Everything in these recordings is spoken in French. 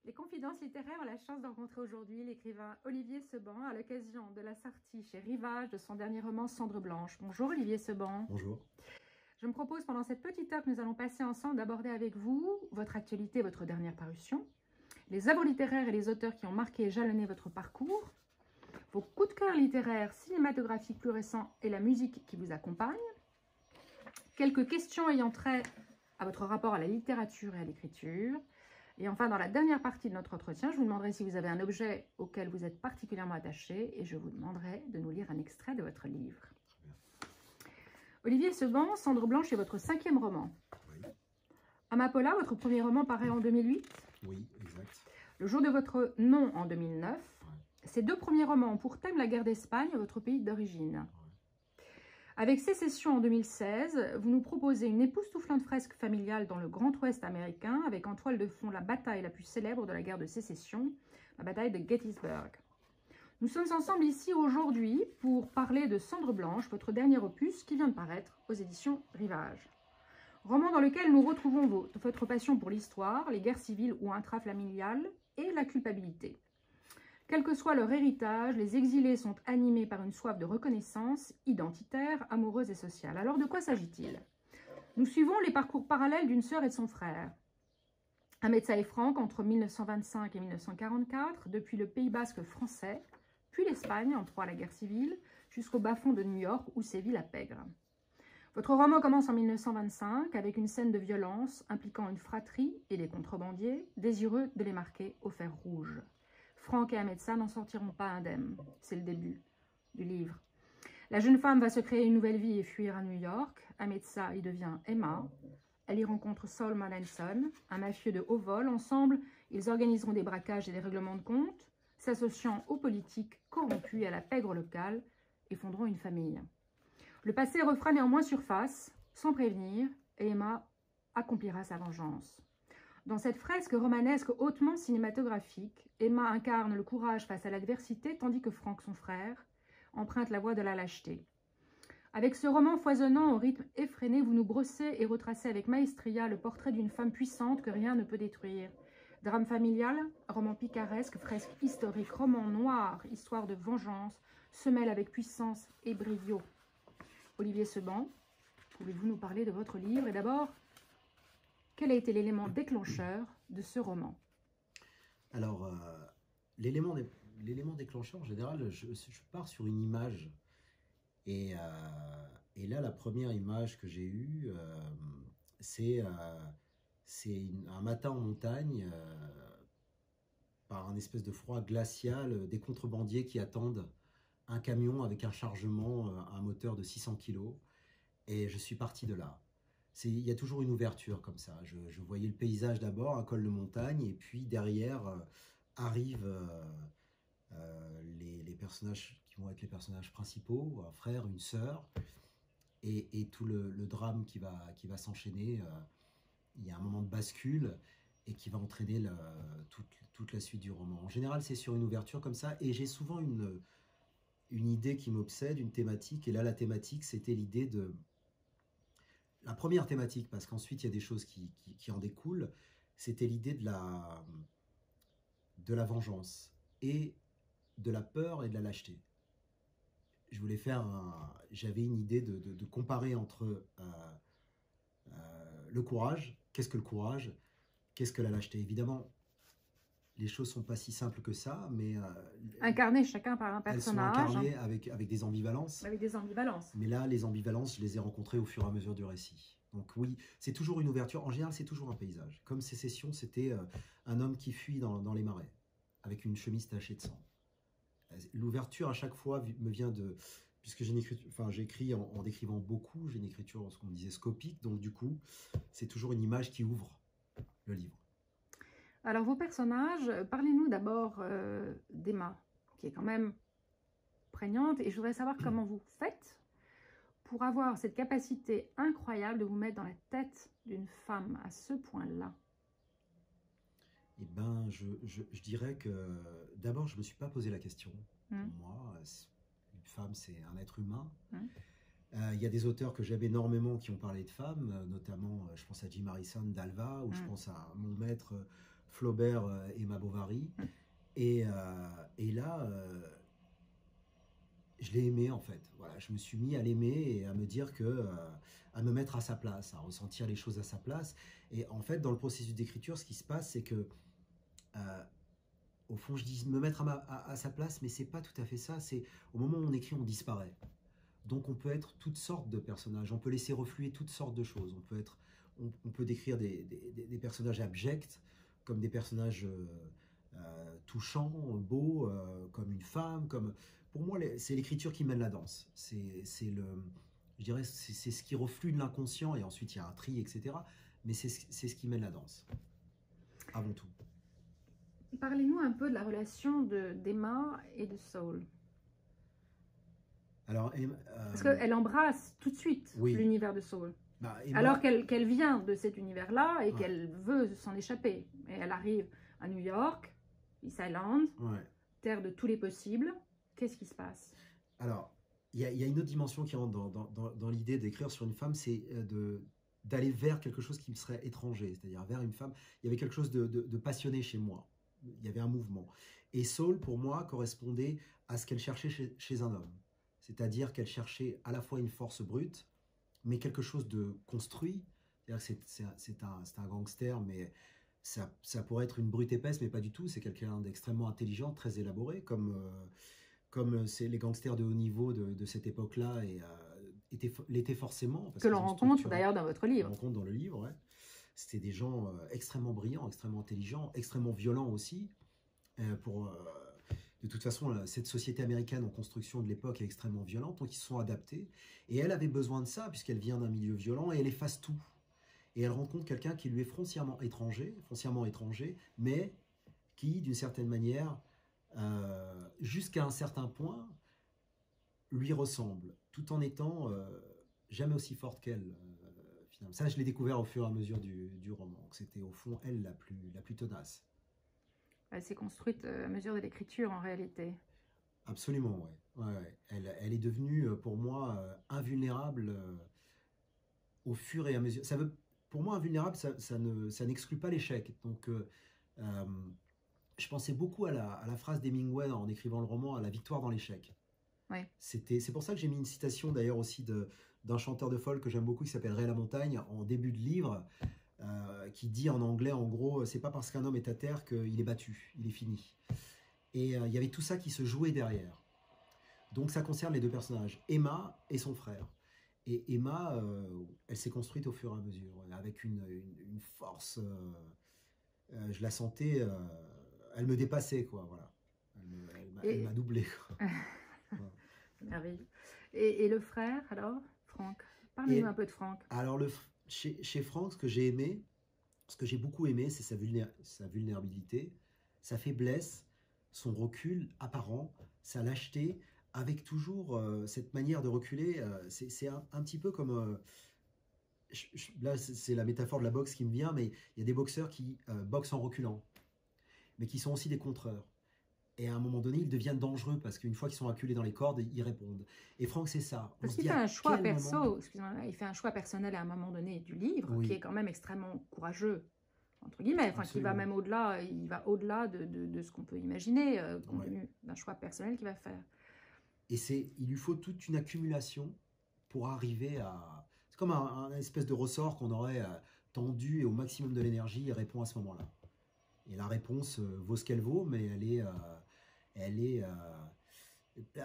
Les Confidences littéraires ont la chance de rencontrer aujourd'hui l'écrivain Olivier Seban à l'occasion de la sortie chez Rivage de son dernier roman Cendre Blanche. Bonjour Olivier Seban. Bonjour. Je me propose pendant cette petite heure que nous allons passer ensemble d'aborder avec vous votre actualité, votre dernière parution, les œuvres littéraires et les auteurs qui ont marqué et jalonné votre parcours, vos coups de cœur littéraires, cinématographiques plus récents et la musique qui vous accompagne, quelques questions ayant trait à votre rapport à la littérature et à l'écriture. Et enfin, dans la dernière partie de notre entretien, je vous demanderai si vous avez un objet auquel vous êtes particulièrement attaché et je vous demanderai de nous lire un extrait de votre livre. Olivier Seban, Cendre Blanche est votre 5e roman. Oui. Amapola, votre premier roman, paraît en 2008. Oui, exact. Le jour de votre nom en 2009. Ouais. Ces deux premiers romans ont pour thème la guerre d'Espagne, votre pays d'origine. Ouais. Avec Sécession en 2016, vous nous proposez une époustouflante fresque familiale dans le Grand Ouest américain, avec en toile de fond la bataille la plus célèbre de la guerre de Sécession, la bataille de Gettysburg. Nous sommes ensemble ici aujourd'hui pour parler de Cendre Blanche, votre dernier opus qui vient de paraître aux éditions Rivage. Roman dans lequel nous retrouvons votre passion pour l'histoire, les guerres civiles ou intrafamiliales et la culpabilité. Quel que soit leur héritage, les exilés sont animés par une soif de reconnaissance identitaire, amoureuse et sociale. Alors de quoi s'agit-il? Nous suivons les parcours parallèles d'une sœur et de son frère. Ametsa et Franck entre 1925 et 1944, depuis le Pays basque français, puis l'Espagne en proie à la guerre civile, jusqu'au bas-fond de New York où sévit la pègre. Votre roman commence en 1925 avec une scène de violence impliquant une fratrie et des contrebandiers désireux de les marquer au fer rouge. Franck et Ametsa n'en sortiront pas indemnes. C'est le début du livre. La jeune femme va se créer une nouvelle vie et fuir à New York. Ametsa y devient Emma. Elle y rencontre Saul Mallinson, un mafieux de haut vol. Ensemble, ils organiseront des braquages et des règlements de compte, s'associant aux politiques corrompus et à la pègre locale, et fonderont une famille. Le passé refera néanmoins surface, sans prévenir, et Emma accomplira sa vengeance. Dans cette fresque romanesque hautement cinématographique, Emma incarne le courage face à l'adversité, tandis que Franck, son frère, emprunte la voie de la lâcheté. Avec ce roman foisonnant au rythme effréné, vous nous brossez et retracez avec maestria le portrait d'une femme puissante que rien ne peut détruire. Drame familial, roman picaresque, fresque historique, roman noir, histoire de vengeance, se mêle avec puissance et brio. Olivier Seban, pouvez-vous nous parler de votre livre? Et d'abord, quel a été l'élément déclencheur de ce roman? Alors, l'élément déclencheur, en général, je pars sur une image. Et là, la première image que j'ai eue, c'est un matin en montagne, par un espèce de froid glacial, des contrebandiers qui attendent un camion avec un chargement, un moteur de 600 kg. Et je suis parti de là. Il y a toujours une ouverture comme ça. Je voyais le paysage d'abord, un col de montagne, et puis derrière arrivent les personnages qui vont être les personnages principaux, un frère, une sœur, et tout le drame qui va s'enchaîner. Il y a un moment de bascule et qui va entraîner toute la suite du roman. En général, c'est sur une ouverture comme ça, et j'ai souvent une idée qui m'obsède, une thématique, et là, la thématique, c'était l'idée de... La première thématique, parce qu'ensuite il y a des choses qui en découlent, c'était l'idée de la vengeance et de la peur et de la lâcheté. Je voulais j'avais une idée de comparer entre le courage, qu'est-ce que le courage, qu'est-ce que la lâcheté. Évidemment, les choses ne sont pas si simples que ça, mais... Incarnées chacun par un personnage. Elles sont incarnées avec des ambivalences. Avec des ambivalences. Mais là, les ambivalences, je les ai rencontrées au fur et à mesure du récit. Donc oui, c'est toujours une ouverture. En général, c'est toujours un paysage. Comme Sécession, c'était un homme qui fuit dans les marais, avec une chemise tachée de sang. L'ouverture, à chaque fois, me vient de... Puisque j'écris en décrivant beaucoup, j'ai une écriture, ce qu'on disait, scopique. Donc du coup, c'est toujours une image qui ouvre le livre. Alors, vos personnages, parlez-nous d'abord d'Emma, qui est quand même prégnante. Et je voudrais savoir comment vous faites pour avoir cette capacité incroyable de vous mettre dans la tête d'une femme à ce point-là. Eh bien, je dirais que d'abord, je ne me suis pas posé la question. Pour moi, une femme, c'est un être humain. Il y a des auteurs que j'aime énormément qui ont parlé de femmes, notamment, je pense à Jim Harrison d'Alva, ou je pense à mon maître Flaubert, Emma Bovary. Et là, je l'ai aimé en fait. Voilà, je me suis mis à l'aimer et à me dire à me mettre à sa place, à ressentir les choses à sa place. Et en fait, dans le processus d'écriture, ce qui se passe, c'est que, euh, au fond, je dis me mettre à sa place, mais c'est pas tout à fait ça. C'est au moment où on écrit, on disparaît. Donc, on peut être toutes sortes de personnages. On peut laisser refluer toutes sortes de choses. On peut décrire des personnages abjects comme des personnages touchants, beaux, comme une femme, comme pour moi, c'est l'écriture qui mène la danse. Je dirais, c'est ce qui reflue de l'inconscient, et ensuite il y a un tri, etc. Mais c'est ce qui mène la danse, avant tout. Parlez-nous un peu de la relation d'Emma et de Saul. Alors, Parce qu'elle embrasse tout de suite oui. l'univers de Saul. Bah, Emma, alors qu'elle vient de cet univers-là et ouais. qu'elle veut s'en échapper. Et elle arrive à New York, East Island, ouais. terre de tous les possibles. Qu'est-ce qui se passe? Alors, il y a une autre dimension qui rentre dans l'idée d'écrire sur une femme, c'est d'aller vers quelque chose qui me serait étranger, c'est-à-dire vers une femme. Il y avait quelque chose de passionné chez moi. Il y avait un mouvement. Et Saul, pour moi, correspondait à ce qu'elle cherchait chez un homme. C'est-à-dire qu'elle cherchait à la fois une force brute, mais quelque chose de construit. C'est un gangster, mais ça pourrait être une brute épaisse, mais pas du tout. C'est quelqu'un d'extrêmement intelligent, très élaboré, comme c'est les gangsters de haut niveau de cette époque-là et l'étaient forcément. Que l'on rencontre d'ailleurs dans votre livre. On rencontre dans le livre, ouais. C'était des gens extrêmement brillants, extrêmement intelligents, extrêmement violents aussi. De toute façon, cette société américaine en construction de l'époque est extrêmement violente, donc ils se sont adaptés. Et elle avait besoin de ça, puisqu'elle vient d'un milieu violent, et elle efface tout. Et elle rencontre quelqu'un qui lui est foncièrement étranger, mais qui, d'une certaine manière, jusqu'à un certain point, lui ressemble, tout en étant jamais aussi forte qu'elle. Finalement. Ça, je l'ai découvert au fur et à mesure du roman. C'était au fond, elle, la plus tenace. Elle s'est construite à mesure de l'écriture, en réalité. Absolument, oui. Ouais. Elle est devenue, pour moi, invulnérable au fur et à mesure. Pour moi, invulnérable, ça n'exclut pas l'échec. Donc, je pensais beaucoup à la phrase d'Hemingway en écrivant le roman, à la victoire dans l'échec. Ouais. C'est pour ça que j'ai mis une citation, d'ailleurs, aussi d'un chanteur de folk que j'aime beaucoup, qui s'appelle Ray LaMontagne, en début de livre, qui dit en anglais, en gros, c'est pas parce qu'un homme est à terre qu'il est battu, il est fini. Et il y avait tout ça qui se jouait derrière. Donc ça concerne les deux personnages, Emma et son frère. Et Emma, elle s'est construite au fur et à mesure, avec une force, je la sentais, elle me dépassait, quoi, voilà. Elle m'a doublé, quoi. Voilà. Merveilleux. Et le frère, alors, Franck? Parlez-nous un peu de Franck. Alors, chez Franck, ce que j'ai aimé, ce que j'ai beaucoup aimé, c'est sa vulnérabilité, sa faiblesse, son recul apparent, sa lâcheté, avec toujours cette manière de reculer. C'est un petit peu comme... là, c'est la métaphore de la boxe qui me vient, mais il y a des boxeurs qui boxent en reculant, mais qui sont aussi des contreurs. Et à un moment donné, ils deviennent dangereux parce qu'une fois qu'ils sont acculés dans les cordes, ils répondent. Et Franck, c'est ça. Parce qu'il fait un choix perso, il fait un choix personnel à un moment donné du livre, oui, qui est quand même extrêmement courageux, entre guillemets, enfin, qui va même au-delà, il va au-delà de ce qu'on peut imaginer, compte tenu d'un choix personnel qu'il va faire. Et il lui faut toute une accumulation pour arriver à... C'est comme un espèce de ressort qu'on aurait tendu et au maximum de l'énergie, il répond à ce moment-là. Et la réponse vaut ce qu'elle vaut, mais elle est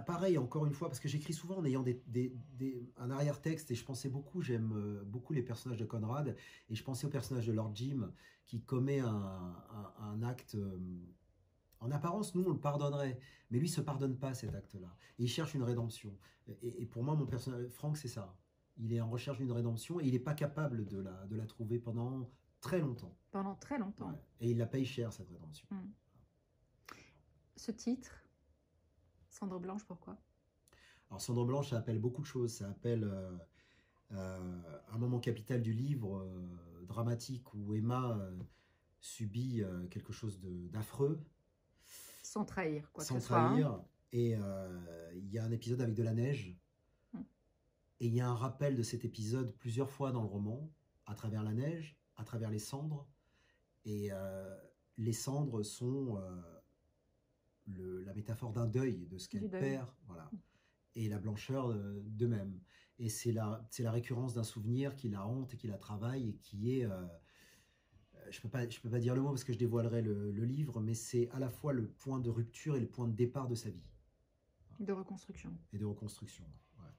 pareil, encore une fois, parce que j'écris souvent en ayant un arrière-texte, et je pensais beaucoup, j'aime beaucoup les personnages de Conrad, et je pensais au personnage de Lord Jim, qui commet un acte... en apparence, nous, on le pardonnerait, mais lui, il ne se pardonne pas cet acte-là. Et il cherche une rédemption. Et pour moi, mon personnage, Franck, c'est ça. Il est en recherche d'une rédemption, et il n'est pas capable de la trouver pendant très longtemps. Pendant très longtemps. Ouais. Et il la paye cher, cette rédemption. Ce titre, Cendre Blanche, pourquoi? Alors, Cendre Blanche, ça appelle beaucoup de choses. Ça appelle un moment capital du livre, dramatique, où Emma subit quelque chose d'affreux. Sans trahir, quoi. Sans trahir. Hein. Et il y a un épisode avec de la neige. Et il y a un rappel de cet épisode plusieurs fois dans le roman, à travers la neige, à travers les cendres. Et les cendres sont la métaphore d'un deuil, de ce qu'elle perd, voilà, et la blancheur de même. Et c'est la récurrence d'un souvenir qui la hante et qui la travaille et qui est... je peux pas dire le mot parce que je dévoilerai le livre, mais c'est à la fois le point de rupture et le point de départ de sa vie. De reconstruction. Et de reconstruction, ouais.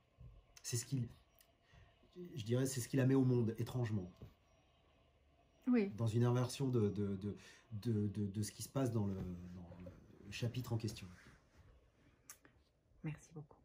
C'est ce qu'il... Je dirais, c'est ce qui la met au monde, étrangement. Oui. Dans une inversion de ce qui se passe dans le chapitre en question. Merci beaucoup.